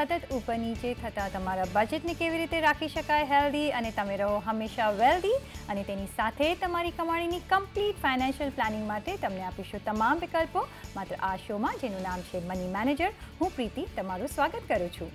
સતત ઉપર નીચે થતા તમારા બજેટને કેવી રીતે રાખી શકાય હેલ્ધી અને તમે રહો હંમેશા વેલ્ધી અને તેની સાથે તમારી કમાણીની કમ્પ્લીટ ફાઇનાન્શિયલ પ્લાનિંગ માટે તમને આપીશું તમામ વિકલ્પો માત્ર આ શોમાં, જેનું નામ છે મની મેનેજર. હું પ્રીતિ તમારું સ્વાગત કરું છું.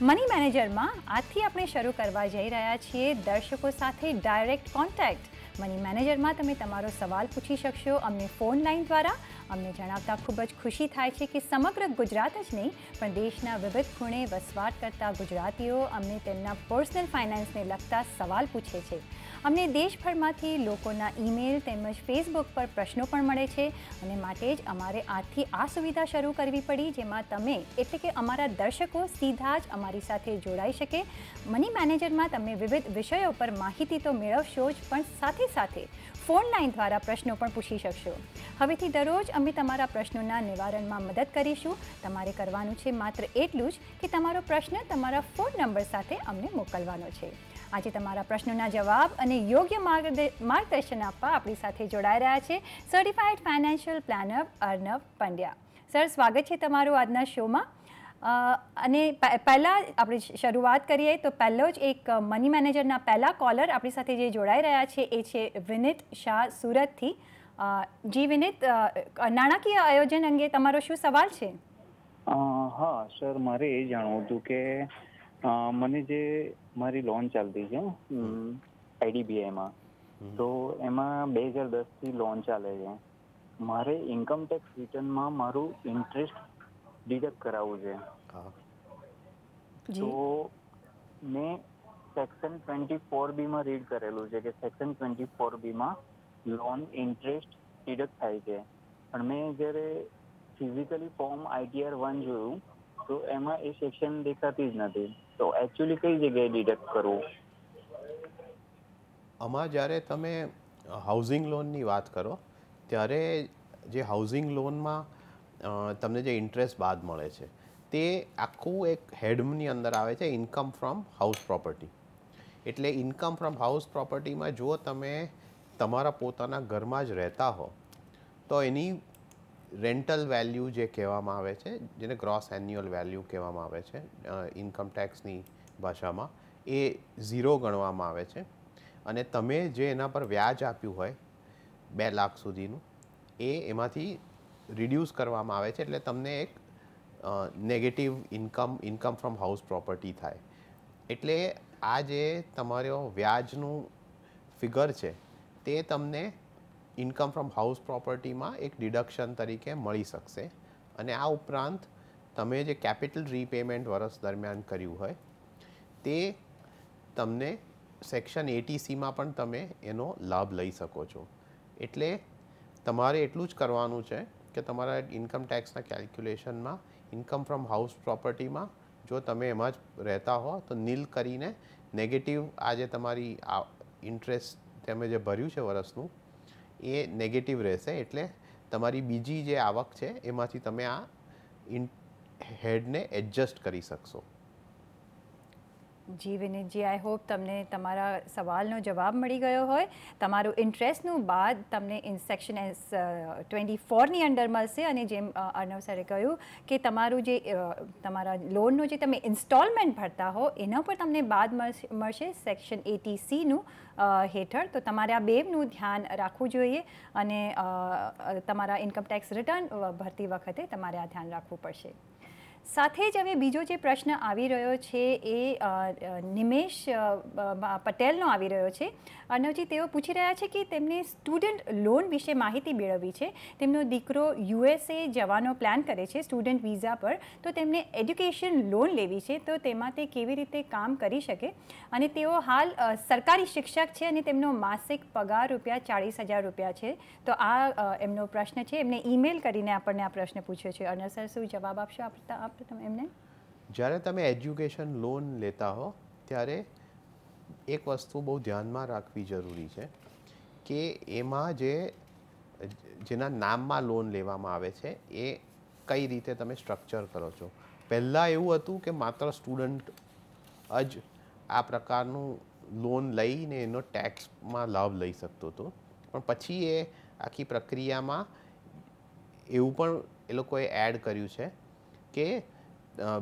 મની મેનેજરમાં આજથી આપણે શરૂ કરવા જઈ રહ્યા છીએ દર્શકો સાથે ડાયરેક્ટ કોન્ટેક્ટ. મની મેનેજરમાં તમે તમારો સવાલ પૂછી શકશો અમને ફોન લાઈન દ્વારા. અમને જણાવતા ખૂબ જ ખુશી થાય છે કે સમગ્ર ગુજરાત જ નહીં પણ દેશના વિવિધ ખૂણે વસવાટ કરતા ગુજરાતીઓ અમને તેમના પર્સનલ ફાઇનાન્સને લગતા સવાલ પૂછે છે. અમને દેશભરમાંથી લોકોના ઈમેલ તેમજ ફેસબુક પર પ્રશ્નો પણ મળે છે અને માટે જ અમારે આજથી આ સુવિધા શરૂ કરવી પડી, જેમાં તમે એટલે કે અમારા દર્શકો સીધા જ અમારી સાથે જોડાઈ શકે. મની મેનેજરમાં તમે વિવિધ વિષયો પર માહિતી તો મેળવશો જ, પણ સાથે સાથે ફોન લાઈન દ્વારા પ્રશ્નો પણ પૂછી શકશો. હવેથી દરરોજ અમે તમારા પ્રશ્નોના નિવારણમાં મદદ કરીશું. તમારે કરવાનું છે માત્ર એટલું જ કે તમારો પ્રશ્ન તમારા ફોન નંબર સાથે અમને મોકલવાનો છે. આજે તમારા પ્રશ્નોના જવાબ અને યોગ્ય માર્ગદર્શન આપવા આપણી સાથે જોડાઈ રહ્યા છે certified financial planner Arnav Pandya. Sir, સ્વાગત છે તમારું આજના શોમાં. અને પહેલાં આપણે શરૂઆત કરીએ તો પહેલો જ એક મની મેનેજરના પહેલા કોલર આપણી સાથે જે જોડાઈ રહ્યા છે એ છે વિનીત શાહ સુરતથી. જી વિનીત, નાણાકીય આયોજન અંગે તમારો શું સવાલ છે? હા સર, મારે એ જાણવું હતું કે મને જે મારી લોન ચાલતી છે આઈડીબીઆઈમાં, તો એમાં 2010થી લોન ચાલે છે. મારે ઇન્કમ ટેક્સ રિટર્નમાં મારું ઇન્ટરેસ્ટ ડિડક્ટ કરાવવું છે. તો મેં સેક્શન 24B રીડ કરેલું છે કે section 24B loan interest deduct થાય છે, પણ મેં જ્યારે ફિઝિકલી ફોર્મ ITR 1 જોયું તો એમાં એ સેક્શન દેખાતી જ નથી. તો એકચ્યુઅલી કઈ જગ્યાએ ડિડક્ટ કરવું? આમાં જ્યારે તમે હાઉસિંગ લોનની વાત કરો ત્યારે જે હાઉસિંગ લોનમાં તમને જે ઇન્ટરેસ્ટ બાદ મળે છે તે આખું એક હેડની અંદર આવે છે, ઇન્કમ ફ્રોમ હાઉસ પ્રોપર્ટી. એટલે ઇન્કમ ફ્રોમ હાઉસ પ્રોપર્ટીમાં જો તમે તમારા પોતાના ઘરમાં જ રહેતા હો તો એની રેન્ટલ વેલ્યુ જે કહેવામાં આવે છે, જેને ગ્રોસ એન્યુઅલ વેલ્યુ કહેવામાં આવે છે ઇન્કમ ટેક્સની ભાષામાં, એ 0 ગણવામાં આવે છે. અને તમે જે એના પર વ્યાજ આપ્યું હોય 2 લાખ સુધીનું, એ એમાંથી રિડ્યુસ કરવામાં આવે છે. એટલે તમને એક negative income from house property થાય. એટલે આ જે તમારો વ્યાજનું ફિગર છે તે તમને ઇન્કમ ફ્રોમ હાઉસ પ્રોપર્ટીમાં એક ડિડક્શન તરીકે મળી શકશે. અને આ ઉપરાંત તમે જે કેપિટલ રીપેમેન્ટ વર્ષ દરમિયાન કર્યું હોય તે તમને સેક્શન 80Cમાં પણ તમે એનો લાભ લઈ શકો છો. એટલે તમારે એટલું જ કરવાનું છે કે તમારા ઇન્કમ ટેક્સના કેલ્ક્યુલેશનમાં ઇન્કમ ફ્રોમ હાઉસ પ્રોપર્ટીમાં જો તમે એમાં જ રહેતા હો તો નીલ કરીને નેગેટિવ આ જે તમારી ઇન્ટરેસ્ટ તમે જે ભર્યું છે વર્ષનું એ નેગેટિવ રહેશે. એટલે તમારી બીજી જે આવક છે એમાંથી તમે આ હેડને એડજસ્ટ કરી શકશો. જી વિનીતજી, આઈ હોપ તમને તમારા સવાલનો જવાબ મળી ગયો હોય. તમારું ઇન્ટરેસ્ટનું બાદ તમને સેક્શન 24ની અંદર મળશે. અને જેમ અર્નવ સરે કહ્યું કે તમારું જે તમારા લોનનું જે તમે ઇન્સ્ટોલમેન્ટ ભરતા હો એના પર તમને બાદ મળશે સેક્શન 80Cનું હેઠળ. તો તમારે આ બેનું ધ્યાન રાખવું જોઈએ અને તમારા ઇન્કમ ટેક્સ રિટર્ન ભરતી વખતે તમારે આ ધ્યાન રાખવું પડશે. સાથે જ હવે બીજો જે પ્રશ્ન આવી રહ્યો છે એ નિમેશ પટેલનો આવી રહ્યો છે. અર્નવજી, તેઓ પૂછી રહ્યા છે કે તેમને સ્ટુડન્ટ લોન વિશે માહિતી મેળવવી છે. તેમનો દીકરો USA જવાનો પ્લાન કરે છે સ્ટુડન્ટ વિઝા પર, તો તેમને એજ્યુકેશન લોન લેવી છે, તો તેમાં તે કેવી રીતે કામ કરી શકે? અને તેઓ હાલ સરકારી શિક્ષક છે અને તેમનો માસિક પગાર ₹40,000 છે. તો આ એમનો પ્રશ્ન છે. એમને ઈમેલ કરીને આપણને આ પ્રશ્ન પૂછ્યો છે. અર્નવ સર, શું જવાબ આપશો એમને? જ્યારે તમે એજ્યુકેશન લોન લેતા હો ત્યારે એક વસ્તુ બહુ ધ્યાનમાં રાખવી જરૂરી છે કે એમાં જેના નામમાં લોન લેવામાં આવે છે એ કઈ રીતે તમે સ્ટ્રક્ચર કરો છો. પહેલાં એવું હતું કે માત્ર સ્ટુડન્ટ જ આ પ્રકારનું લોન લઈને એનો ટેક્સમાં લાભ લઈ શકતો હતો, પણ પછી એ આખી પ્રક્રિયામાં એવું પણ એ લોકોએ એડ કર્યું છે કે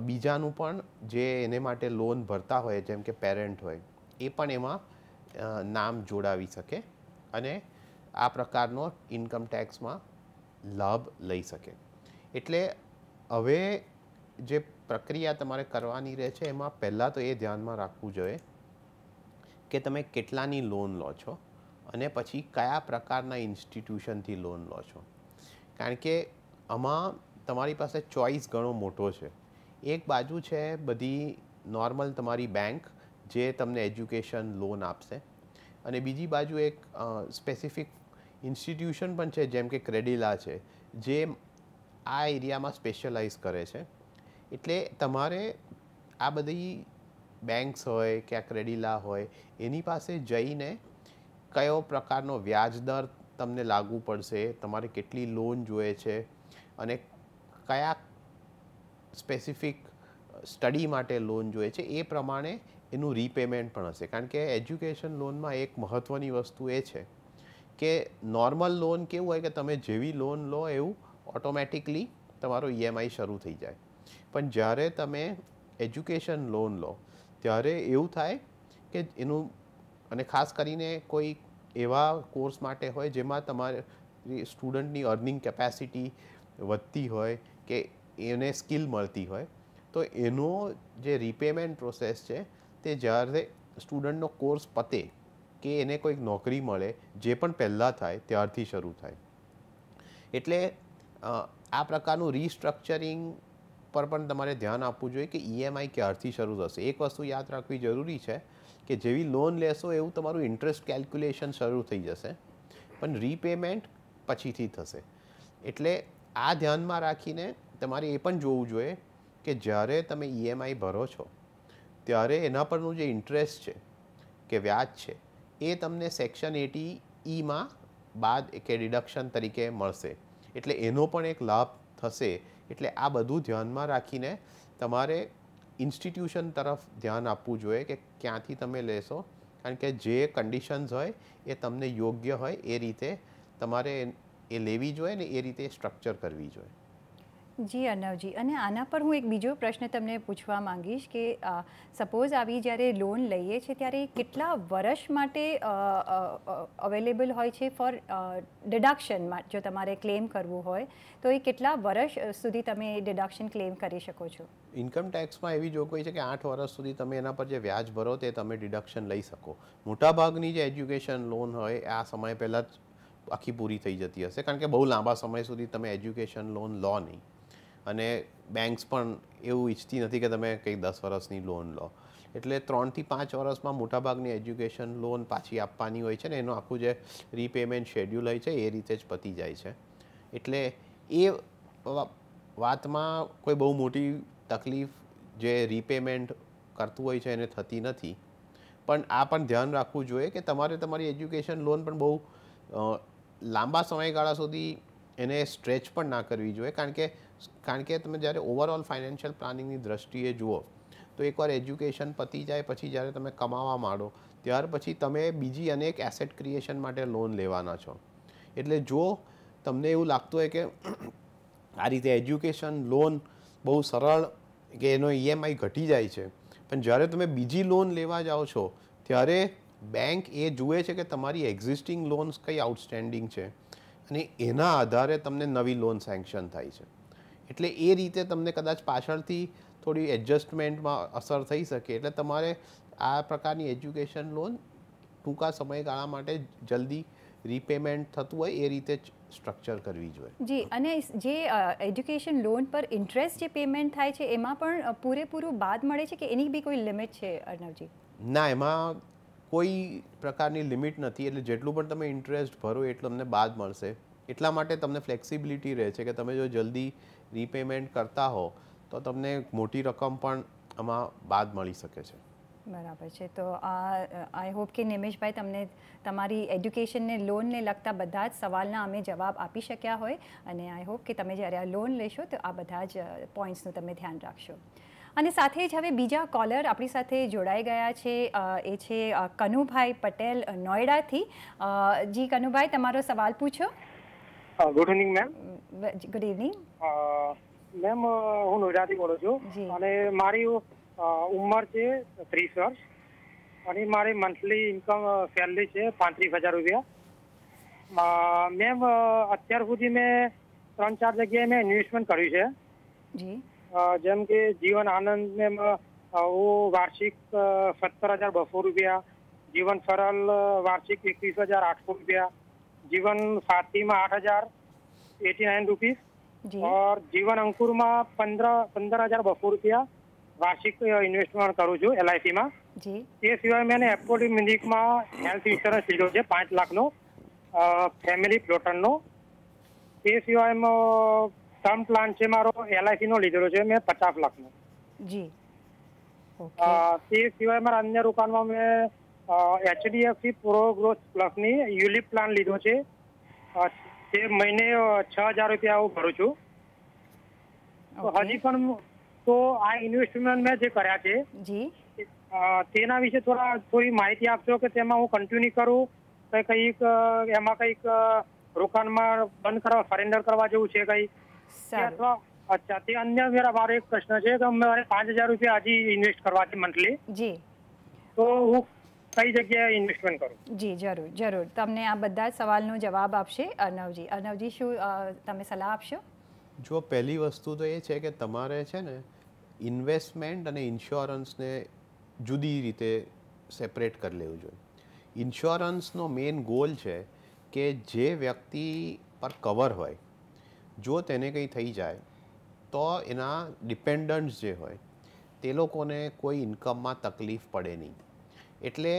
બીજાનું પણ જે એને માટે લોન ભરતા હોય જેમ કે પેરેન્ટ હોય એ પણ એમાં નામ જોડાવી શકે અને આ પ્રકારનો ઇન્કમ ટેક્સમાં લાભ લઈ શકે. એટલે હવે જે પ્રક્રિયા તમારે કરવાની રહે છે એમાં પહેલાં તો એ ધ્યાનમાં રાખવું જોઈએ કે તમે કેટલાની લોન લો છો અને પછી કયા પ્રકારના ઇન્સ્ટિટ્યુશનથી લોન લો છો. કારણ કે આમાં તમારી પાસે ચોઇસ ઘણો મોટો છે. એક બાજુ છે બધી નોર્મલ તમારી બેંક જે તમને એજ્યુકેશન લોન આપશે અને બીજી બાજુ એક સ્પેસિફિક ઇન્સ્ટિટ્યુશન પણ છે જેમ કે ક્રેડિલા છે જે આ એરિયામાં સ્પેશિયલાઇઝ કરે છે. એટલે તમારે આ બધી બેંક્સ હોય કે આ ક્રેડિલા હોય એની પાસે જઈને કયો પ્રકારનો વ્યાજ દર તમને લાગુ પડશે, તમારે કેટલી લોન જોઈએ છે અને કયા સ્પેસિફિક સ્ટડી માટે લોન જોઈએ છે એ પ્રમાણે એનું રીપેમેન્ટ પણ હશે. કારણ કે એજ્યુકેશન લોનમાં એક મહત્ત્વની વસ્તુ એ છે કે નોર્મલ લોન કેવું હોય કે તમે જેવી લોન લો એવું ઓટોમેટિકલી તમારો EMI શરૂ થઈ જાય. પણ જ્યારે તમે એજ્યુકેશન લોન લો ત્યારે એવું થાય કે એનું, અને ખાસ કરીને કોઈ એવા કોર્સ માટે હોય જેમાં તમારે સ્ટુડન્ટની અર્નિંગ કેપેસિટી વધતી હોય કે એને સ્કિલ મળતી હોય તો એનો જે રીપેમેન્ટ પ્રોસેસ છે તે જ્યારે સ્ટુડન્ટનો કોર્સ પતે કે એને કોઈક નોકરી મળે જે પણ પહેલાં થાય ત્યારથી શરૂ થાય. એટલે આ પ્રકારનું રીસ્ટ્રક્ચરિંગ પર પણ તમારે ધ્યાન આપવું જોઈએ કે EMI ક્યારથી શરૂ થશે. એક વસ્તુ યાદ રાખવી જરૂરી છે કે જેવી લોન લેશો એવું તમારું ઇન્ટરેસ્ટ કેલ્ક્યુલેશન શરૂ થઈ જશે પણ રીપેમેન્ટ પછીથી થશે. એટલે આ ધ્યાનમાં રાખીને તમારે એ પણ જોવું જોઈએ કે જ્યારે તમે EMI ભરો છો ત્યારે એના પરનું જે ઇન્ટરેસ્ટ છે કે વ્યાજ છે એ તમને સેક્શન 80E બાદ કે ડિડક્શન તરીકે મળશે. એટલે એનો પણ એક લાભ થશે. એટલે આ બધું ધ્યાનમાં રાખીને તમારે ઇન્સ્ટિટ્યુશન તરફ ધ્યાન આપવું જોઈએ કે ક્યાંથી તમે લેશો. કારણ કે જે કન્ડિશન્સ હોય એ તમને યોગ્ય હોય એ રીતે તમારે એ લેવી જોઈએ ને એ રીતે સ્ટ્રક્ચર કરવી જોઈએ. જી અર્ણવજી, અને આના પર હું એક બીજો પ્રશ્ન તમને પૂછવા માંગીશ કે સપોઝ આવી જ્યારે લોન લઈએ છીએ ત્યારે કેટલા વર્ષ માટે અવેલેબલ હોય છે ફોર ડિડક્શનમાં? જો તમારે ક્લેમ કરવું હોય તો એ કેટલા વર્ષ સુધી તમે ડિડક્શન ક્લેમ કરી શકો છો? ઇન્કમ ટેક્સમાં એવી જોગવાઈ છે કે 8 વર્ષ સુધી તમે એના પર જે વ્યાજ ભરો તે તમે ડિડક્શન લઈ શકો. મોટાભાગની જે એજ્યુકેશન લોન હોય આ સમય પહેલાં જ આખી પૂરી થઈ જતી હશે કારણ કે બહુ લાંબા સમય સુધી તમે એજ્યુકેશન લોન લો નહીં અને બેંક્સ પણ એવું ઈચ્છતી નથી કે તમે કંઈક 10 વર્ષની લોન લો. એટલે 3 થી 5 વર્ષમાં મોટાભાગની એજ્યુકેશન લોન પાછી આપવાની હોય છે ને એનું આખું જે રીપેમેન્ટ શેડ્યુલ હોય છે એ રીતે જ પતી જાય છે. એટલે એ વાતમાં કોઈ બહુ મોટી તકલીફ જે રીપેમેન્ટ કરતું હોય છે એને થતી નથી. પણ આ પણ ધ્યાન રાખવું જોઈએ કે તમારે તમારી એજ્યુકેશન લોન પણ બહુ લાંબા સમયગાળા સુધી એને સ્ટ્રેચ પણ ના કરવી જોઈએ. કારણ કે તમે જ્યારે ઓવરઓલ ફાઇનાન્શિયલ પ્લાનિંગની દ્રષ્ટિએ જુઓ તો એકવાર એજ્યુકેશન પતી જાય પછી જ્યારે તમે કમાવા માંડો ત્યાર પછી તમે બીજી અનેક એસેટ ક્રિએશન માટે લોન લેવાના છો. એટલે જો તમને એવું લાગતું હોય કે આ રીતે એજ્યુકેશન લોન બહુ સરળ કે એનો EMI ઘટી જાય છે પણ જ્યારે તમે બીજી લોન લેવા જાઓ છો ત્યારે બેંક એ જુએ છે કે તમારી એક્ઝિસ્ટિંગ લોન્સ કઈ આઉટસ્ટેન્ડિંગ છે અને એના આધારે તમને નવી લોન સેન્કશન થાય છે. એટલે એ રીતે તમને કદાચ પાછળથી થોડી એડજસ્ટમેન્ટમાં અસર થઈ શકે. એટલે તમારે આ પ્રકારની એજ્યુકેશન લોન ટૂંકા સમયગાળા માટે જલ્દી રીપેમેન્ટ થતું હોય એ રીતે જ સ્ટ્રક્ચર કરવી જોઈએ. જી, અને જે એજ્યુકેશન લોન પર ઇન્ટરેસ્ટ જે પેમેન્ટ થાય છે એમાં પણ પૂરેપૂરું બાદ મળે છે કે એની બી કોઈ લિમિટ છે અર્ણવજી? ના, એમાં કોઈ પ્રકારની લિમિટ નથી. એટલે જેટલું પણ તમે ઇન્ટરેસ્ટ ભરો એટલું તમને બાદ મળશે. એટલા માટે તમને ફ્લેક્સિબિલિટી રહે છે કે તમે જો જલ્દી રીપેમેન્ટ કરતા હો તો તમને મોટી રકમ પણ આમાં બાદ મળી શકે છે. બરાબર છે. તો આઈ હોપ કે નિમેશભાઈ તમને તમારી એજ્યુકેશનને લોનને લગતા બધા જ સવાલના અમે જવાબ આપી શક્યા હોય અને આઈ હોપ કે તમે જ્યારે આ લોન લેશો તો આ બધા જ પોઈન્ટ્સનું તમે ધ્યાન રાખશો. અને સાથે જ હવે બીજા કોલર આપણી સાથે જોડાઈ ગયા છે. એ છે કનુભાઈ પટેલ નોઈડાથી. જી કનુભાઈ, તમારો સવાલ પૂછો. Good evening ma'am. Good evening. Ma'am હું નોઈડાથી બોલું છું જી. અને મારી ઉંમર છે 30 વર્ષ અને મારી મંથલી ઇન્કમ સેલરી છે 35,000 રૂપિયા. મેમ અત્યાર સુધી મેં 3-4 જગ્યાએ મેં ઇન્વેસ્ટમેન્ટ કર્યું છે. જી. જેમ કે જીવન આનંદ મેં હું વાર્ષિક 17,200 રૂપિયા, જીવન સરળ વાર્ષિક 21,800 રૂપિયા, जीवन साथी में 8,089 रुपीज जी. और जीवन अंकुर में 15,200 रुपया वार्षिक इन्वेस्टमेंट करूँ છું LIC માં. જી. તે સિવાય મેં એફઓડી મ્યુનિકમાં હેલ્થ ઇન્સ્યોરન્સ લીધો છે 5 લાખનો ફેમિલી પ્લોટરનો. તે સિવાય ટર્મ પ્લાન છે મારો LIC નો લીધેલો છે મેં 50 લાખનો. જી. તે સિવાય મારા અન્ય રોકાણમાં મેં HDFC પ્રો ગ્રોથ પ્લસની યુલિપ પ્લાન લીધો છે. તે મહિને 6,000 રૂપિયા હું ભરું છું. તો હજી પણ તો આ ઇન્વેસ્ટમેન્ટ મેં જે કર્યા છે જી. તેના વિશે થોડી માહિતી આપશો કે તેમાં હું કન્ટિન્યુ કરું કે કંઈક એમાં કંઈક રોકાણમાં બંધ કરવા સરેન્ડર કરવા જેવું છે કંઈ અથવા અચ્છા તે અન્ય મારો એક પ્રશ્ન છે કે મારે 5,000 રૂપિયા હજી ઇન્વેસ્ટ કરવા છે મંથલી. જી. તો હું કઈ જગ્યાએ ઇન્વેસ્ટમેન્ટ કરું? જી જરૂર જરૂર તમને આ બધા સવાલનો જવાબ આપશે અર્નવજી. અર્નવજી શું તમે સલાહ આપશો? જો પહેલી વસ્તુ તો એ છે કે તમારે છે ને ઇન્વેસ્ટમેન્ટ અને ઇન્સ્યોરન્સને જુદી રીતે સેપરેટ કરી લેવું જોઈએ. ઇન્સ્યોરન્સનો મેઇન ગોલ છે કે જે વ્યક્તિ પર કવર હોય જો તેને કંઈ થઈ જાય તો એના ડિપેન્ડન્ટ્સ જે હોય તે લોકોને કોઈ ઇન્કમમાં તકલીફ પડે નહીં. એટલે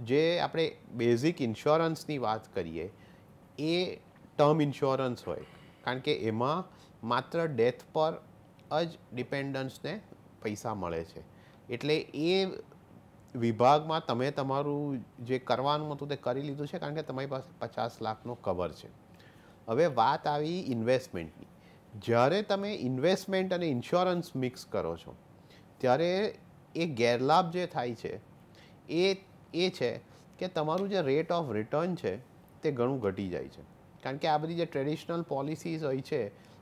જે આપણે બેઝિક ઇન્સ્યોરન્સની વાત કરીએ એ ટર્મ ઇન્સ્યોરન્સ હોય કારણ કે એમાં માત્ર ડેથ પર જ ડિપેન્ડન્ટ્સને પૈસા મળે છે. એટલે એ વિભાગમાં તમે તમારું જે કરવાનું હતું તે કરી લીધું છે કારણ કે તમારી પાસે 50 લાખનો કવર છે. હવે વાત આવી ઇન્વેસ્ટમેન્ટની. જ્યારે તમે ઇન્વેસ્ટમેન્ટ અને ઇન્સ્યોરન્સ મિક્સ કરો છો ત્યારે એ ગેરલાભ જે થાય છે એ છે કે તમારું જે રેટ ઓફ રિટર્ન છે તે ઘણું ઘટી જાય છે. કારણ કે આ બધી જે ટ્રેડિશનલ પોલિસીઝ હોય છે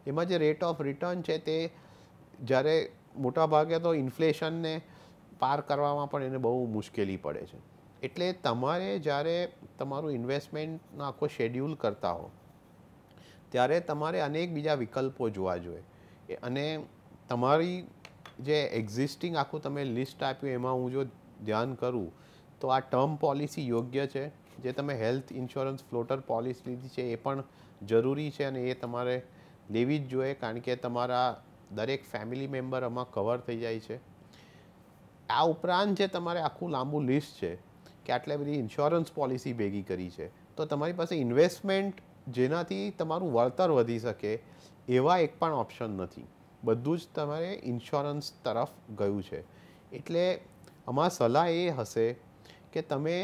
એમાં જે રેટ ઓફ રિટર્ન છે તે જ્યારે મોટાભાગે તો ઇન્ફ્લેશનને પાર કરવામાં પણ એને બહુ મુશ્કેલી પડે છે. એટલે તમારે જ્યારે તમારું ઇન્વેસ્ટમેન્ટનો આખો શેડ્યુલ કરતા હો ત્યારે તમારે અનેક બીજા વિકલ્પો જોવા જોઈએ. અને તમારી જે એક્ઝિસ્ટિંગ આખું તમે લિસ્ટ આપ્યું એમાં હું જો ધ્યાન કરું તો આ ટર્મ પોલિસી યોગ્ય છે. જે તમે હેલ્થ ઇન્સ્યોરન્સ ફ્લોટર પોલિસી લીધી છે એ પણ જરૂરી છે અને એ તમારે લેવી જ જોઈએ કારણ કે તમારા દરેક ફેમિલી મેમ્બર આમાં કવર થઈ જાય છે. આ ઉપરાંત જે તમારે આખું લાંબુ લિસ્ટ છે કે આટલી બધી ઇન્સ્યોરન્સ પોલિસી ભેગી કરી છે તો તમારી પાસે ઇન્વેસ્ટમેન્ટ જેનાથી તમારું વળતર વધી શકે એવા એક પણ ઓપ્શન નથી. બધું જ તમારે ઇન્સ્યોરન્સ તરફ ગયું છે. એટલે આમાં સલાહ એ હશે કે તમે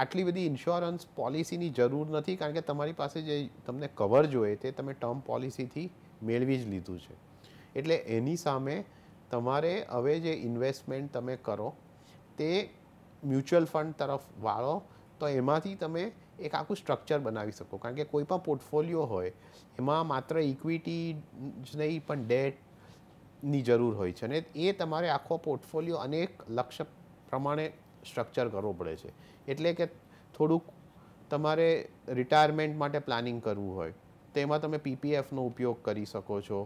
આટલી બધી ઇન્સ્યોરન્સ પોલિસીની જરૂર નથી કારણ કે તમારી પાસે જે તમને કવર જોઈએ તે તમે ટર્મ પોલિસીથી મેળવી જ લીધું છે. એટલે એની સામે તમારે હવે જે ઇન્વેસ્ટમેન્ટ તમે કરો તે મ્યુચ્યુઅલ ફંડ તરફ વાળો તો એમાંથી તમે એક આખું સ્ટ્રક્ચર બનાવી શકો. કારણ કે કોઈ પણ પોર્ટફોલિયો હોય એમાં માત્ર ઇક્વિટી જ નહીં પણ ડેટની જરૂર હોય છે અને એ તમારે આખો પોર્ટફોલિયો અનેક લક્ષ્ય પ્રમાણે સ્ટ્રક્ચર કરવો પડે છે. એટલે કે થોડુંક તમારે રિટાયરમેન્ટ માટે પ્લાનિંગ કરવું હોય તો એમાં તમે PPFનો ઉપયોગ કરી શકો છો,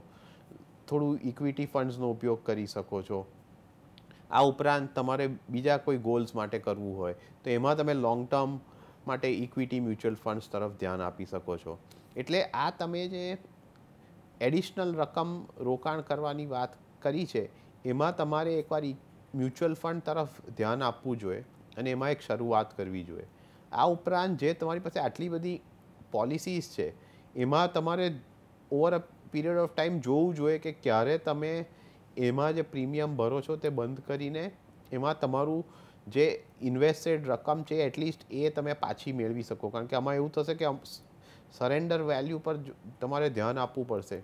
થોડું ઇક્વિટી ફંડ્સનો ઉપયોગ કરી શકો છો. આ ઉપરાંત તમારે બીજા કોઈ ગોલ્સ માટે કરવું હોય તો એમાં તમે લોંગ ટર્મ માટે ઇક્વિટી મ્યુચ્યુઅલ ફંડ્સ તરફ ધ્યાન આપી શકો છો. એટલે આ તમે જે એડિશનલ રકમ રોકાણ કરવાની વાત કરી છે એમાં તમારે એકવાર મ્યુચ્યુઅલ ફંડ તરફ ધ્યાન આપવું જોઈએ અને એમાં એક શરૂઆત કરવી જોઈએ. આ ઉપરાંત જે તમારી પાસે આટલી બધી પોલિસીઝ છે એમાં તમારે over a period of time જોવું જોઈએ કે ક્યારે તમે એમાં જે પ્રીમિયમ ભરો છો તે બંધ કરીને એમાં તમારું જે ઇન્વેસ્ટેડ રકમ છે એટલીસ્ટ એ તમે પાછી મેળવી શકો. કારણ કે આમાં એવું થશે કે સરેન્ડર વેલ્યુ પર તમારે ધ્યાન આપવું પડશે.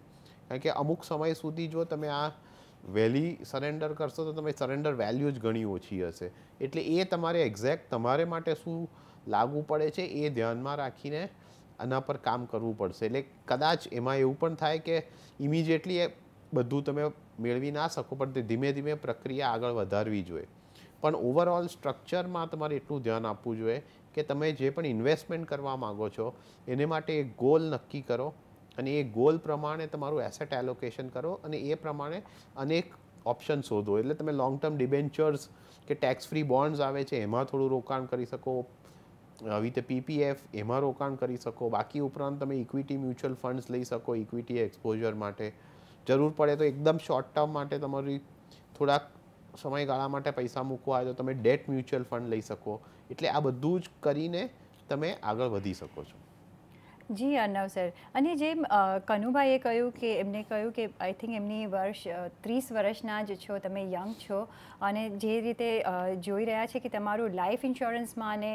કારણ કે અમુક સમય સુધી જો તમે આ વહેલી સરેન્ડર કરશો તો તમે સરેન્ડર વેલ્યુ જ ઘણી ઓછી હશે. એટલે એ તમારે એક્ઝેક્ટ તમારે માટે શું લાગુ પડે છે એ ધ્યાનમાં રાખીને આના પર કામ કરવું પડશે. એટલે કદાચ એમાં એવું પણ થાય કે ઇમિડિયેટલી બધું તમે મેળવી ના શકો, પણ તે ધીમે ધીમે પ્રક્રિયા આગળ વધારવી જોઈએ. પણ ઓવરઓલ સ્ટ્રક્ચરમાં તમારે એટલું ધ્યાન આપવું જોઈએ કે તમે જે પણ ઇન્વેસ્ટમેન્ટ કરવા માગો છો એને માટે એક ગોલ નક્કી કરો અને એ ગોલ પ્રમાણે તમારું એસેટ એલોકેશન કરો અને એ પ્રમાણે અનેક ઓપ્શન શોધો. એટલે તમે લોંગ ટર્મ ડિબેન્ચર્સ કે ટેક્સ ફ્રી બોન્ડ્સ આવે છે એમાં થોડું રોકાણ કરી શકો, આવી રીતે PPF એમાં રોકાણ કરી શકો. બાકી ઉપરાંત તમે ઇક્વિટી મ્યુચ્યુઅલ ફંડ્સ લઈ શકો ઇક્વિટી એક્સપોઝર માટે. જરૂર પડે તો એકદમ શોર્ટ ટર્મ માટે તમારી થોડાક સમયગાળા માટે પૈસા મૂકવા હોય તો તમે ડેટ મ્યુચ્યુઅલ ફંડ લઈ શકો. એટલે આ બધું જ કરીને તમે આગળ વધી શકો છો. જી અર્ણવ સર, અને જેમ કનુભાઈએ કહ્યું કે એમને કહ્યું કે આઈ થિંક એમની વર્ષ 30 વર્ષના જ છો, તમે યંગ છો, અને જે રીતે જોઈ રહ્યા છે કે તમારું લાઈફ ઇન્સ્યોરન્સમાં અને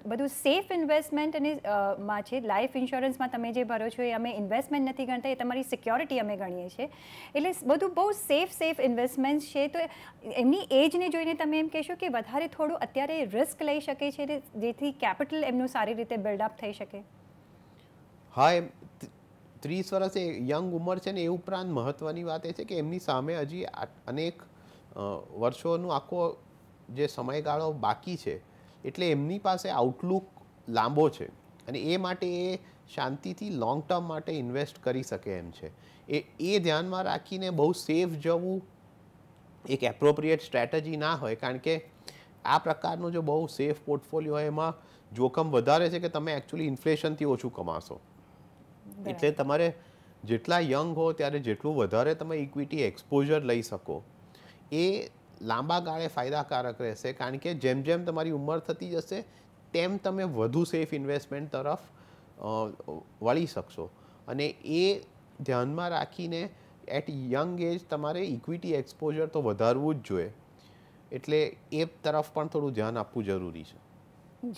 બધું સેફ ઇન્વેસ્ટમેન્ટ અને માં છે. લાઈફ ઇન્સ્યોરન્સમાં તમે જે ભરો છો એ અમે ઇન્વેસ્ટમેન્ટ નથી ગણતા, એ તમારી સિક્યોરિટી અમે ગણીએ છીએ. એટલે બધું બહુ સેફ ઇન્વેસ્ટમેન્ટ છે. તો એમની એજને જોઈને તમે એમ કહેશો કે વધારે થોડું અત્યારે રિસ્ક લઈ શકે છે જેથી કેપિટલ એમનું સારી રીતે બિલ્ડઅપ થઈ શકે? હા, એમ 30 વર્ષ એ યંગ ઉંમર છે ને. એ ઉપરાંત મહત્ત્વની વાત એ છે કે એમની સામે હજી અનેક વર્ષોનો આખો જે સમયગાળો બાકી છે, એટલે એમની પાસે આઉટલુક લાંબો છે અને એ માટે એ શાંતિથી લોંગ ટર્મ માટે ઇન્વેસ્ટ કરી શકે એમ છે. એ ધ્યાનમાં રાખીને બહુ સેફ જવું એક એપ્રોપ્રિએટ સ્ટ્રેટેજી ના હોય, કારણ કે આ પ્રકારનું જો બહુ સેફ પોર્ટફોલિયો હોય એમાં જોખમ વધારે છે કે તમે એકચ્યુઅલી ઇન્ફ્લેશનથી ઓછું કમાશો. એટલે તમારે જેટલા યંગ હો ત્યારે જેટલું વધારે તમે ઇક્વિટી એક્સપોઝર લઈ શકો એ લાંબા ગાળે ફાયદાકારક રહેશે, કારણ કે જેમ જેમ તમારી ઉંમર થતી જશે તેમ તમે વધુ સેફ ઇન્વેસ્ટમેન્ટ તરફ વળી શકશો. અને એ ધ્યાનમાં રાખીને એટ યંગ એજ તમારે ઇક્વિટી એક્સપોઝર તો વધારવું જ જોઈએ. એટલે એ તરફ પણ થોડું ધ્યાન આપવું જરૂરી છે.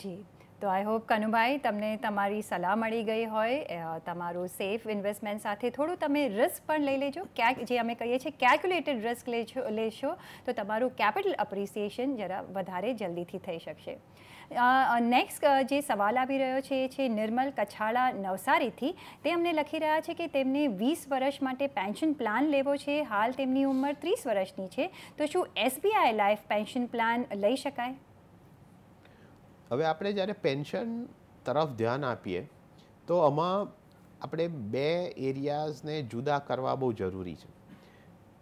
જી, તો આઈ હોપ કનુભાઈ તમને તમારી સલાહ મળી ગઈ હોય. તમારું સેફ ઇન્વેસ્ટમેન્ટ સાથે થોડું તમે રિસ્ક પણ લઈ લેજો. જે અમે કહીએ છીએ કેલ્ક્યુલેટેડ રિસ્ક લેશો તો તમારું કેપિટલ અપ્રિસિએશન જરા વધારે જલ્દીથી થઈ શકશે. નેક્સ્ટ જે સવાલ આવી રહ્યો છે એ છે નિર્મલ કછાળા નવસારીથી. તે અમને લખી રહ્યા છે કે તેમને 20 વર્ષ માટે પેન્શન પ્લાન લેવો છે. હાલ તેમની ઉંમર 30 વર્ષની છે. તો શું SBI લાઈફ પેન્શન પ્લાન લઈ શકાય? હવે આપણે જ્યારે પેન્શન તરફ ધ્યાન આપીએ તો આમાં આપણે બે એરિયાઝને જુદા કરવા બહુ જરૂરી છે.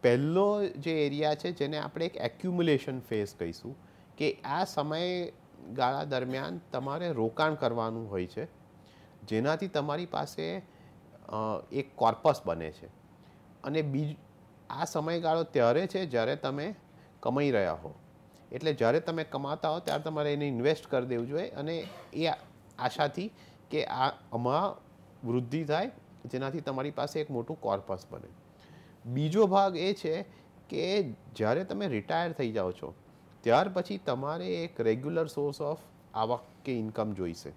પહેલો જે એરિયા છે જેને આપણે એક એક્યુમ્યુલેશન ફેઝ કહીશું, કે આ સમયગાળા દરમિયાન તમારે રોકાણ કરવાનું હોય છે જેનાથી તમારી પાસે એક કોર્પસ બને છે. અને આ સમયગાળો ત્યારે છે જ્યારે તમે કમાઈ રહ્યા હો. એટલે જ્યારે તમે કમાતા હો ત્યારે તમારે એને ઇન્વેસ્ટ કરી દેવું જોઈએ અને એ આશાથી કે આમાં વૃદ્ધિ થાય જેનાથી તમારી પાસે એક મોટું કોર્પસ બને. બીજો ભાગ એ છે કે જ્યારે તમે રિટાયર થઈ જાઓ છો ત્યાર પછી તમારે એક રેગ્યુલર સોર્સ ઓફ આવક કે ઇન્કમ જોઈશે.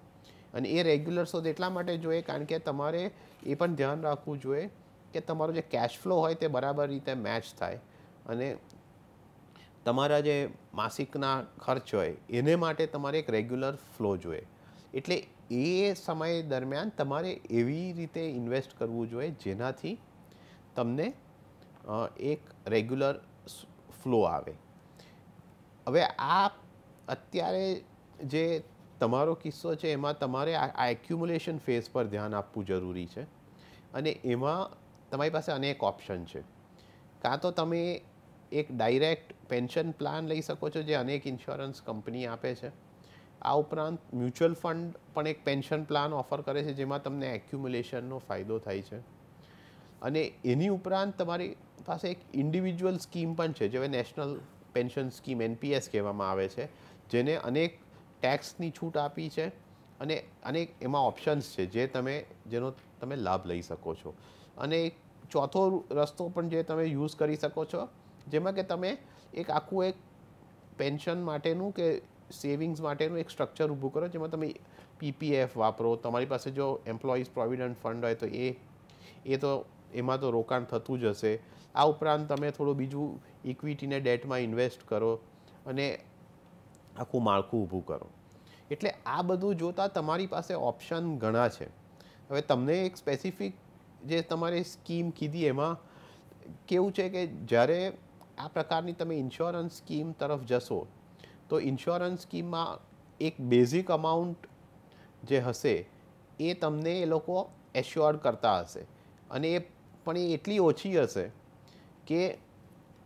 અને એ રેગ્યુલર સોર્સ એટલા માટે જોઈએ કારણ કે તમારે એ પણ ધ્યાન રાખવું જોઈએ કે તમારો જે કેશ ફ્લો હોય તે બરાબર રીતે મેચ થાય અને તમારા જે માસિકના ખર્ચ હોય એને માટે તમારે એક રેગ્યુલર ફ્લો જોઈએ. એટલે એ સમય દરમિયાન તમારે એવી રીતે ઇન્વેસ્ટ કરવું જોઈએ જેનાથી તમને એક રેગ્યુલર ફ્લો આવે. હવે આ અત્યારે જે તમારો કિસ્સો છે એમાં તમારે આ એક્યુમ્યુલેશન ફેઝ પર ધ્યાન આપવું જરૂરી છે. અને એમાં તમારી પાસે અનેક ઓપ્શન છે. કાં તો તમે એક ડાયરેક્ટ પેન્શન પ્લાન લઈ શકો છો જે અનેક ઇન્સ્યોરન્સ કંપની આપે છે. આ ઉપરાંત મ્યુચ્યુઅલ ફંડ પણ એક પેન્શન પ્લાન ઓફર કરે છે જેમાં તમને એક્યુમ્યુલેશનનો ફાયદો થાય છે. અને એની ઉપરાંત તમારી પાસે એક ઇન્ડિવિજ્યુઅલ સ્કીમ પણ છે જે નેશનલ પેન્શન સ્કીમ NPS કહેવામાં આવે છે, જેને અનેક ટેક્સની છૂટ આપી છે અને અનેક એમાં ઓપ્શન્સ છે જેનો તમે લાભ લઈ શકો છો. અને ચોથો રસ્તો પણ જે તમે યુઝ કરી શકો છો જેમાં કે તમે એક આખું એક પેન્શન માટેનું કે સેવિંગ્સ માટેનું એક સ્ટ્રક્ચર ઊભું કરો જેમાં તમે PPF વાપરો. તમારી પાસે જો એમ્પ્લોઈઝ પ્રોવિડન્ટ ફંડ હોય તો એ તો એમાં તો રોકાણ થતું જ હશે. આ ઉપરાંત તમે થોડું બીજું ઇક્વિટીને ડેટમાં ઇન્વેસ્ટ કરો અને આખું માળખું ઊભું કરો. એટલે આ બધું જોતાં તમારી પાસે ઓપ્શન ઘણા છે. હવે તમને એક સ્પેસિફિક જે તમારી સ્કીમ કીધી એમાં કેવું છે કે જ્યારે આ પ્રકારની તમે ઇન્સ્યોરન્સ સ્કીમ તરફ જશો તો ઇન્સ્યોરન્સ સ્કીમમાં એક બેઝિક અમાઉન્ટ જે હશે એ તમને એ લોકો એશ્યોર્ડ કરતા હશે અને એ પણ એ એટલી ઓછી હશે કે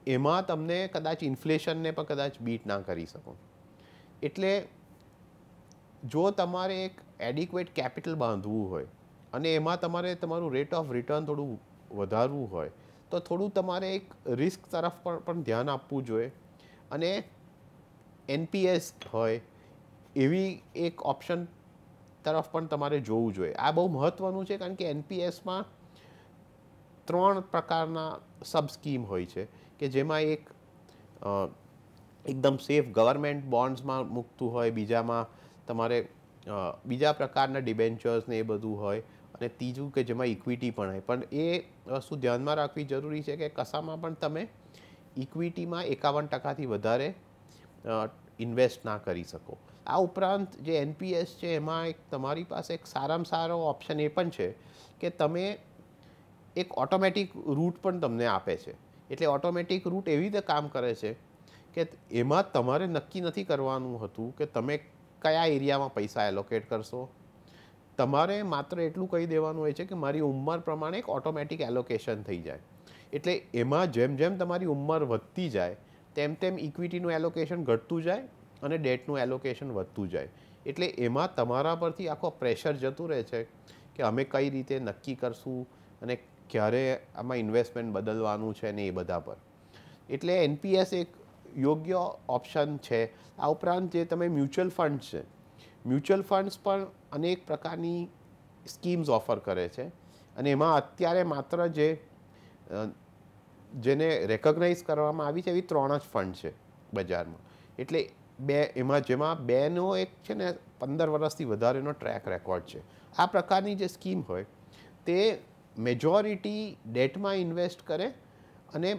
એમાં તમને કદાચ ઇન્ફ્લેશનને પણ કદાચ બીટ ના કરી શકો. એટલે જો તમારે એક એડિક્વેટ કેપિટલ બાંધવું હોય અને એમાં તમારે તમારું રેટ ઓફ રિટર્ન થોડું વધારવું હોય તો થોડું તમારે એક રિસ્ક તરફ પણ ધ્યાન આપવું જોઈએ અને NPS હોય એવી એક ઓપ્શન તરફ પણ તમારે જોવું જોઈએ. આ બહુ મહત્ત્વનું છે કારણ કે NPSમાં 3 પ્રકારના સબ સ્કીમ હોય છે કે જેમાં એક એકદમ સેફ ગવર્મેન્ટ બોન્ડ્સમાં મૂકતું હોય, બીજામાં તમારે બીજા પ્રકારના ડિબેન્ચર્સ ને એ બધું હોય અને ત્રીજું કે જેમાં ઇક્વિટી પણ હોય. પણ એ વસ્તુ ધ્યાનમાં રાખવી જરૂરી છે કે કશામાં પણ તમે ઇક્વિટીમાં 51%થી વધારે ઇન્વેસ્ટ ના કરી શકો. આ ઉપરાંત જે NPS છે એમાં એક તમારી પાસે એક સારામાં સારો ઓપ્શન એ પણ છે કે તમે એક ઓટોમેટિક રૂટ પણ તમને આપે છે. એટલે ઓટોમેટિક રૂટ એવી રીતે કામ કરે છે કે એમાં તમારે નક્કી નથી કરવાનું હતું કે તમે કયા એરિયામાં પૈસા એલોકેટ કરશો. તમારે માત્ર એટલું કહી દેવાનું હોય છે કે મારી ઉંમર પ્રમાણે એક ઓટોમેટિક એલોકેશન થઈ જાય. એટલે એમાં જેમ જેમ તમારી ઉંમર વધતી જાય તેમ તેમ ઇક્વિટીનું એલોકેશન ઘટતું જાય અને ડેટનું એલોકેશન વધતું જાય. એટલે એમાં તમારા પરથી આખો પ્રેશર જતું રહે છે કે અમે કઈ રીતે નક્કી કરશું અને ક્યારે આમાં ઇન્વેસ્ટમેન્ટ બદલવાનું છે ને એ બધા પર. એટલે NPS એક યોગ્ય ઓપ્શન છે. આ ઉપરાંત જે તમે મ્યુચ્યુઅલ ફંડ છે, મ્યુચ્યુઅલ ફંડ્સ પણ અનેક પ્રકારની સ્કીમ્સ ઓફર કરે છે અને એમાં અત્યારે માત્ર જેને રેકગ્નાઇઝ કરવામાં આવી છે એવી 3 જ ફંડ છે બજારમાં. એટલે જેમાં બેનો એક છે ને 15 વર્ષથી વધારેનો ટ્રેક રેકોર્ડ છે. આ પ્રકારની જે સ્કીમ હોય તે મેજોરિટી ડેટમાં ઇન્વેસ્ટ કરે અને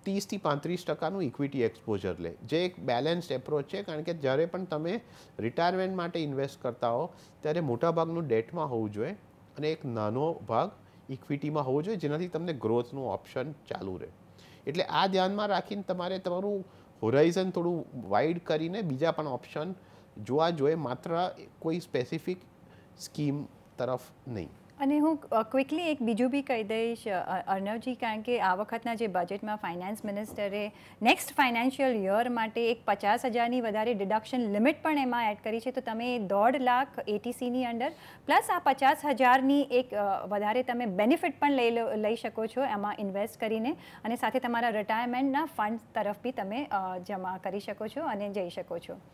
30થી 35% ઇક્વિટી એક્સપોઝર લે, જે એક બેલેન્સ્ડ એપ્રોચ છે. કારણ કે જ્યારે પણ તમે રિટાયરમેન્ટ માટે ઇન્વેસ્ટ કરતા હો ત્યારે મોટાભાગનું ડેટમાં હોવું જોઈએ અને એક નાનો ભાગ ઇક્વિટીમાં હોવો જોઈએ જેનાથી તમને ગ્રોથનું ઓપ્શન ચાલુ રહે. એટલે આ ધ્યાનમાં રાખીને તમારે તમારું હોરાઇઝન થોડું વાઇડ કરીને બીજા પણ ઓપ્શન જોવા જોઈએ, માત્ર કોઈ સ્પેસિફિક સ્કીમ તરફ નહીં. અને હું ક્વિકલી એક બીજું બી કહી દઈશ અર્ણવજી, કારણ કે આ વખતના જે બજેટમાં ફાઇનાન્સ મિનિસ્ટરે નેક્સ્ટ ફાઇનાન્શિયલ યર માટે એક 50,000ની વધારે ડિડક્શન લિમિટ પણ એમાં એડ કરી છે. તો તમે 1.5 લાખ ATCની અંડર પ્લસ આ 50,000ની એક વધારે તમે બેનિફિટ પણ લઈ શકો છો એમાં ઇન્વેસ્ટ કરીને, અને સાથે તમારા રિટાયરમેન્ટના ફંડ તરફ બી તમે જમા કરી શકો છો અને જઈ શકો છો.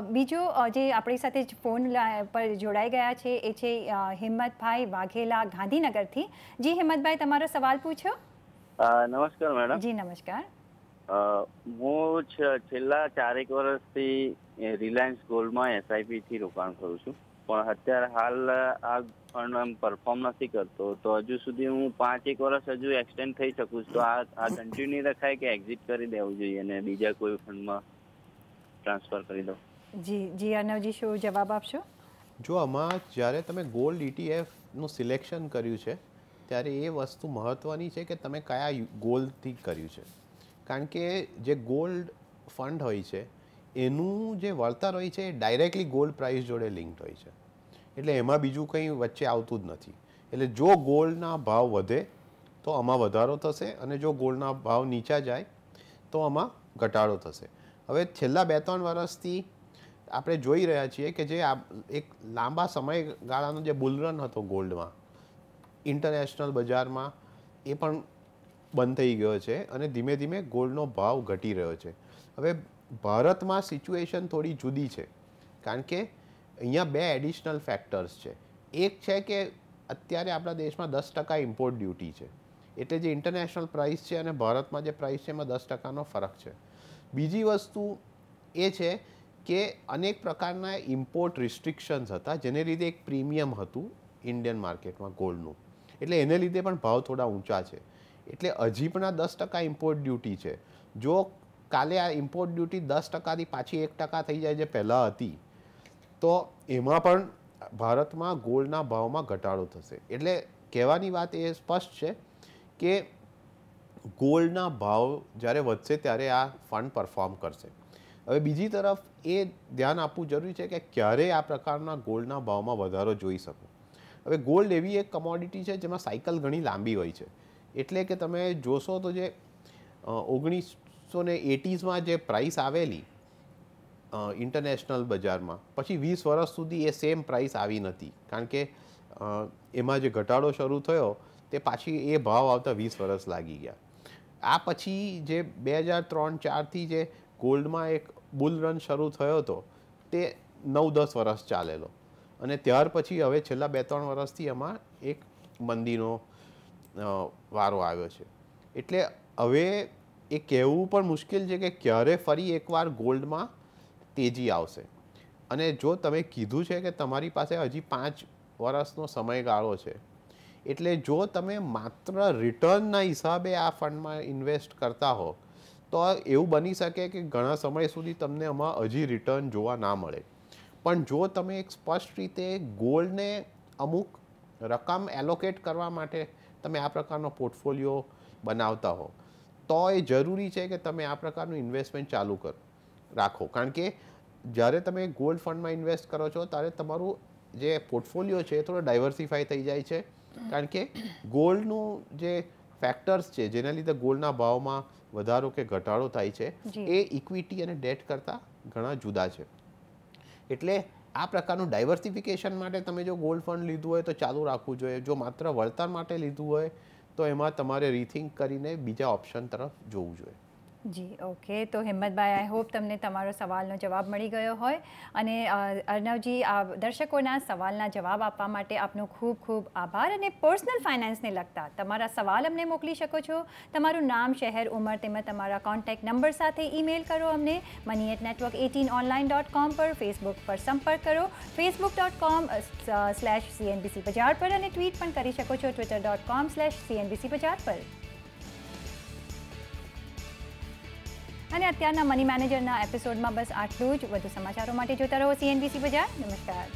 બીજો જે આપણી સાથે ફોન પર જોડાઈ ગયા છે એ છે હિંમતભાઈ વાઘેલા ગાંધીનગરથી. જી હિંમતભાઈ, તમારો સવાલ પૂછો. નમસ્કાર મેડમ. જી નમસ્કાર. હું છેલ્લા 4 વર્ષથી રિલાયન્સ ગોલ્ડમાં SIP થી રોકાણ કરું છું, પણ અત્યારે હાલ આ ફંડ પરફોર્મ નથી કરતો. તો હજુ સુધી હું 5 વર્ષ હજુ એક્સટેન્ડ થઈ શકું છું. તો આ કન્ટિન્યુ રખાય કે એક્ઝિટ કરી દેવું જોઈએ અને બીજા કોઈ ફંડમાં ટ્રાન્સફર કરી દો? જી અર્ણવજી, શું જવાબ આપશો? જો આમાં જ્યારે તમે ગોલ્ડ ETFનું સિલેક્શન કર્યું છે ત્યારે એ વસ્તુ મહત્ત્વની છે કે તમે કયા ગોલ્ડથી કર્યું છે. કારણ કે જે ગોલ્ડ ફંડ હોય છે એનું જે વળતર હોય છે એ ડાયરેક્ટલી ગોલ્ડ પ્રાઇસ જોડે લિંક્ડ હોય છે. એટલે એમાં બીજું કંઈ વચ્ચે આવતું જ નથી. એટલે જો ગોલ્ડના ભાવ વધે તો આમાં વધારો થશે અને જો ગોલ્ડના ભાવ નીચા જાય તો આમાં ઘટાડો થશે. હવે છેલ્લા 2-3 વર્ષથી આપણે જોઈ રહ્યા છીએ કે જે એક લાંબા સમયગાળાનો જે બુલરન હતો ગોલ્ડમાં, ઇન્ટરનેશનલ બજારમાં એ પણ બંધ થઈ ગયો છે અને ધીમે ધીમે ગોલ્ડનો ભાવ ઘટી રહ્યો છે. હવે ભારતમાં સિચ્યુએશન થોડી જુદી છે કારણ કે અહીંયા 2 એડિશનલ ફેક્ટર્સ છે. એક છે કે અત્યારે આપણા દેશમાં 10% ઇમ્પોર્ટ ડ્યુટી છે, એટલે જે ઇન્ટરનેશનલ પ્રાઇસ છે અને ભારતમાં જે પ્રાઇસ છે એમાં 10%નો ફરક છે. બીજી વસ્તુ એ છે કે અનેક પ્રકારના ઇમ્પોર્ટ રિસ્ટ્રિક્શન્સ હતા જેને લીધે એક પ્રીમિયમ હતું ઇન્ડિયન માર્કેટમાં ગોલ્ડનું, એટલે એને લીધે પણ ભાવ થોડા ઊંચા છે. એટલે હજી પણ આ 10% ઇમ્પોર્ટ ડ્યુટી છે. જો કાલે આ ઇમ્પોર્ટ ડ્યુટી 10%થી પાછી 1% થઈ જાય જે પહેલાં હતી તો એમાં પણ ભારતમાં ગોલ્ડના ભાવમાં ઘટાડો થશે. એટલે કહેવાની વાત એ સ્પષ્ટ છે કે ગોલ્ડના ભાવ જ્યારે વધશે ત્યારે આ ફંડ પરફોર્મ કરશે. હવે બીજી તરફ એ ધ્યાન આપવું જરૂરી છે કે ક્યારે આ પ્રકારના ગોલ્ડના ભાવમાં વધારો જોઈ શકો. હવે ગોલ્ડ એવી એક કમોડિટી છે જેમાં સાયકલ ઘણી લાંબી હોય છે, એટલે કે તમે જોશો તો જે 1980s જે પ્રાઇસ આવેલી ઇન્ટરનેશનલ બજારમાં, પછી 20 વર્ષ સુધી એ સેમ પ્રાઇસ આવી નથી, કારણ કે એમાં જે ઘટાડો શરૂ થયો તે પાછી એ ભાવ આવતા 20 વર્ષ લાગી ગયા. આ પછી જે 2003-04થી જે ગોલ્ડમાં એક બુલ રન શરૂ થયો હતો તે 9-10 વર્ષ ચાલેલો, અને ત્યાર પછી હવે છેલ્લા 2-3 વર્ષથી એમાં એક મંદીનો વારો આવ્યો છે. એટલે હવે એ કહેવું પણ મુશ્કેલ છે કે ક્યારે ફરી એકવાર ગોલ્ડમાં તેજી આવશે. અને જો તમે કીધું છે કે તમારી પાસે હજી 5 વર્ષનો સમયગાળો છે, એટલે જો તમે માત્ર રિટર્નના હિસાબે આ ફંડમાં ઇન્વેસ્ટ કરતા હો તો એવું બની શકે કે ઘણા સમય સુધી તમને આમાં હજી રિટર્ન જોવા ના મળે. પણ જો તમે એક સ્પષ્ટ રીતે ગોલ્ડને અમુક રકમ એલોકેટ કરવા માટે તમે આ પ્રકારનો પોર્ટફોલિયો બનાવતા હો તો એ જરૂરી છે કે તમે આ પ્રકારનું ઇન્વેસ્ટમેન્ટ ચાલુ રાખો. કારણ કે જ્યારે તમે ગોલ્ડ ફંડમાં ઇન્વેસ્ટ કરો છો ત્યારે તમારું જે પોર્ટફોલિયો છે એ થોડો ડાયવર્સિફાઈ થઈ જાય છે, કારણ કે ગોલ્ડનું જે ફેક્ટર્સ છે જેના લીધે ગોલ્ડના ભાવમાં વધારો કે ઘટાડો થાય છે એ ઇક્વિટી અને ડેટ કરતાં ઘણા જુદા છે. એટલે આ પ્રકારનું ડાયવર્સિફિકેશન માટે તમે જો ગોલ્ડ ફંડ લીધું હોય તો ચાલુ રાખવું જોઈએ. જો માત્ર વળતર માટે લીધું હોય તો એમાં તમારે રીથિંક કરીને બીજા ઓપ્શન તરફ જોવું જોઈએ. જી ઓકે, તો હિંમતભાઈ, આઈ હોપ તમને તમારો સવાલનો જવાબ મળી ગયો હોય. અને અર્ણવજી, આ દર્શકોના સવાલના જવાબ આપવા માટે આપનો ખૂબ ખૂબ આભાર. અને પર્સનલ ફાઇનાન્સને લગતા તમારા સવાલ અમને મોકલી શકો છો. તમારું નામ, શહેર, ઉંમર તેમજ તમારા કોન્ટેક્ટ નંબર સાથે ઈમેલ કરો અમને money@network18online.com પર. ફેસબુક પર સંપર્ક કરો facebook.com/CNBC બજાર પર, અને ટ્વીટ પણ કરી શકો છો twitter.com/CNBC બજાર પર. અને અત્યારના મની મેનેજરના એપિસોડમાં બસ આટલું જ. વધુ સમાચારો માટે જોતા રહો CNBC બજાર. નમસ્કાર.